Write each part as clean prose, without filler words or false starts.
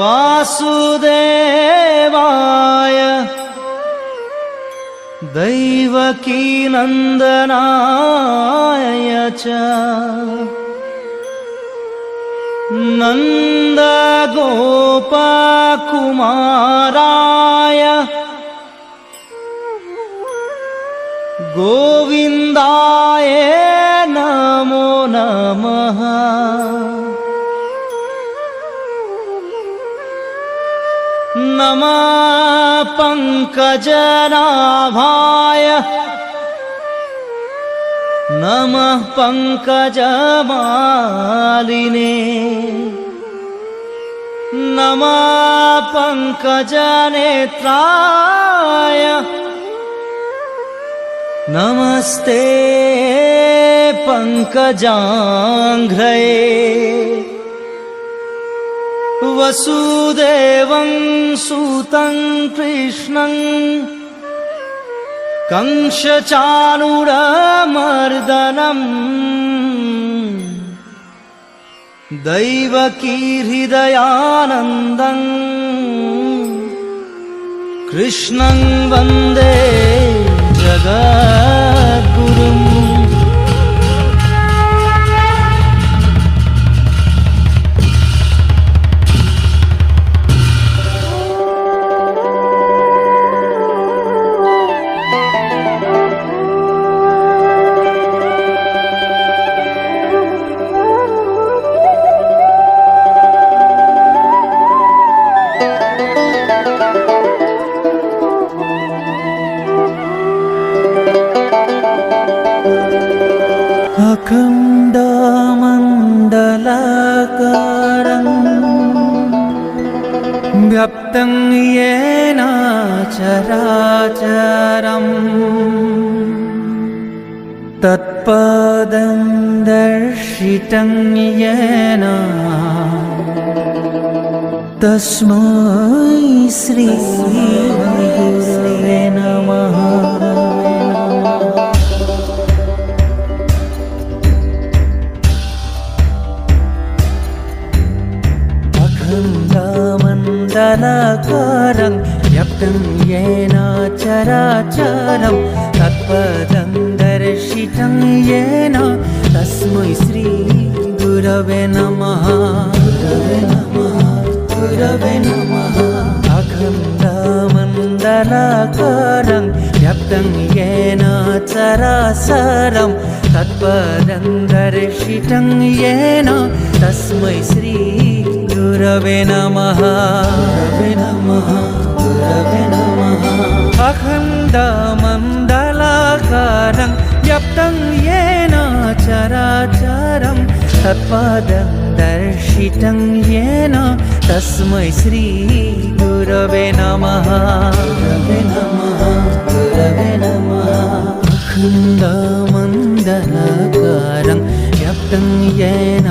वासुदेवाय दैवकीनन्दनाय च नन्दगोपकुमाराय गोविन्दाय नमो नमः। नमः पङ्कजनाभाय नमः पङ्कजमालिने नमः पङ्कजनेत्राय नमस्ते पङ्कजाङ्घ्रये। वसुदेवं सुतं कृष्णं कंसचाणूरमर्दनम् दैवकी हृदयानन्दं कृष्णं वन्दे जगद्गुरुम्। अखण्डमण्डलाकारं व्याप्तं येन चराचरं तत्पदं दर्शितं येन तस्मै श्री गुरवे नमः। अखण्डमण्डलाकारं व्याप्तं येन चराचरं तत्पदं दर्शितं येन तस्मै श्री गुरवे नमः। गुरवे नमः। अखण्डमण्डलाकारं व्याप्तं येन चराचरं तत्पदं दर्शितं येन तस्मै श्री गुरवे नमः। गुरवे नमः। अखण्डमण्डलाकारं व्याप्तं येन चराचरं तत्पदं दर्शितं येन तस्मै श्री गुरवे नमः। गुरवे नमः। अखण्डमण्डलाकारं व्याप्तं येन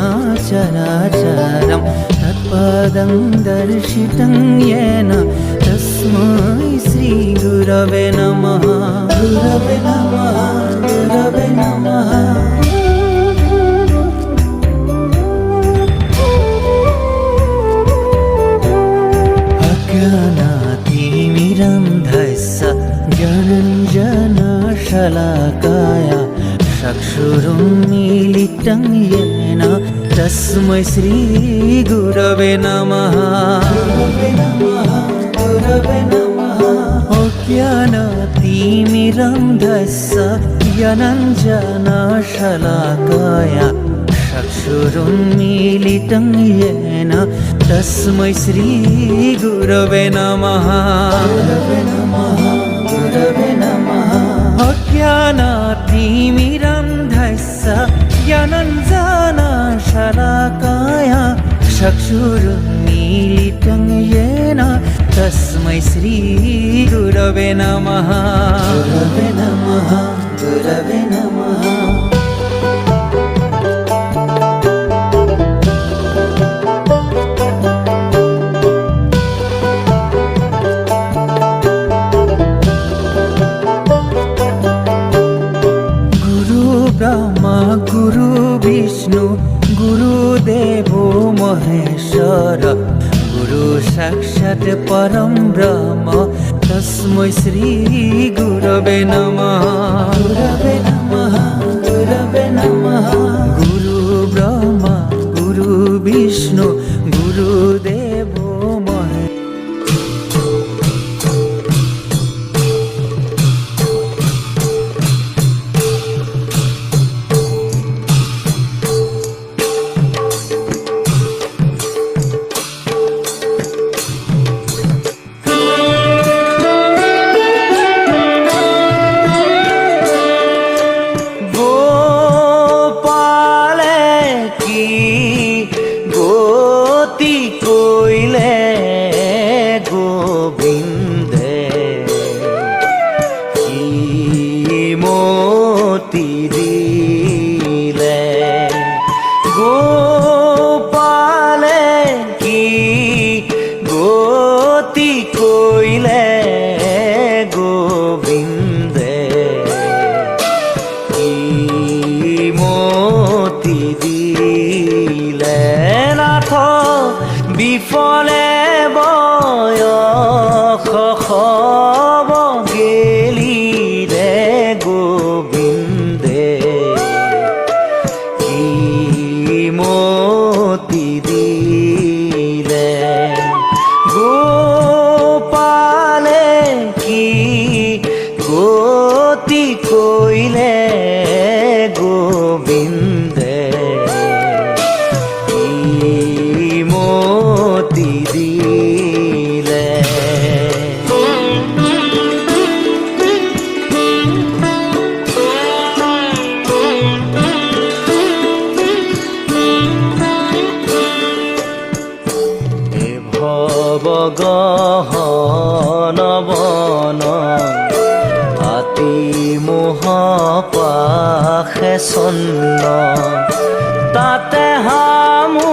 चराचरं तत्पदं दर्शितं येन तस्मै श्री गुरवे नमः। गुरवे नमः। गुरवे नमः। अज्ञानातिमिरन्धस्य ज्ञानञ्जनशलाकाय चक्षुरुन्मीलितं येन तस्मै श्री गुरवे नमः। गुरवे नमः। अज्ञानातिमिरन्धस्य ज्ञानञ्जनशलाकाय चक्षुरुन्मीलितं येन तस्मै श्री गुरवे नमः। गुरवे नमः। अज्ञानातिमिरन्धस्य ज्ञानञ्जनशलाकाय चक्षुरुन्मीलितं येन तस्मै श्री गुरवे नमः। गुरवे नमः। गुरवे नमः। ब्रह्मा गुरु विष्णु गुरुदेवो महेश्वर गुरु जगत परम ब्रह्म तस्मै श्री गुरवे नमः गुरवे नमः गुरवे नमः गुरु ब्रह्मा गुरु विष्णु गुरुदेवो বিফলে বয়স খব গেলি রে গোবিন্দে কি মতি দিলে গোপালে কি গতি কইলে গোবিন্দে গহন বন আতি মোহ পাশে চন্ন তাতে হামু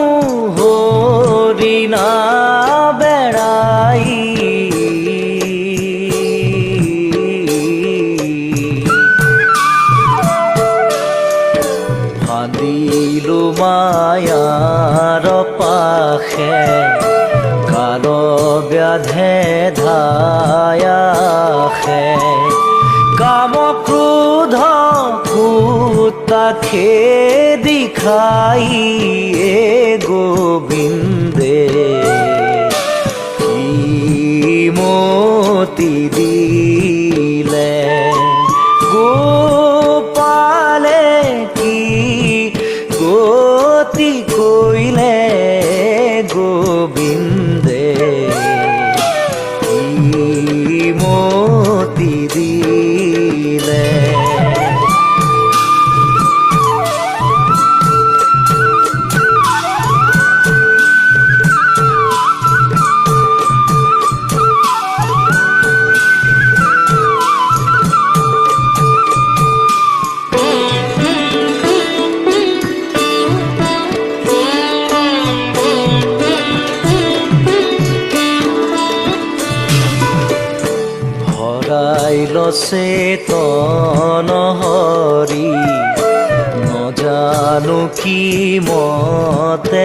হৰিণা বেড়াই ফান্দিলো মায়াৰ পাশে ব্যাধে ধায়াখে কাম ক্ৰোধ কুতা খেদি খাই গোবিন্দে কি মতি দিলে গোপালে কি গতি কইলে গোবিন্দে মতি দিলে চেতন হৰি নজানো কি মতে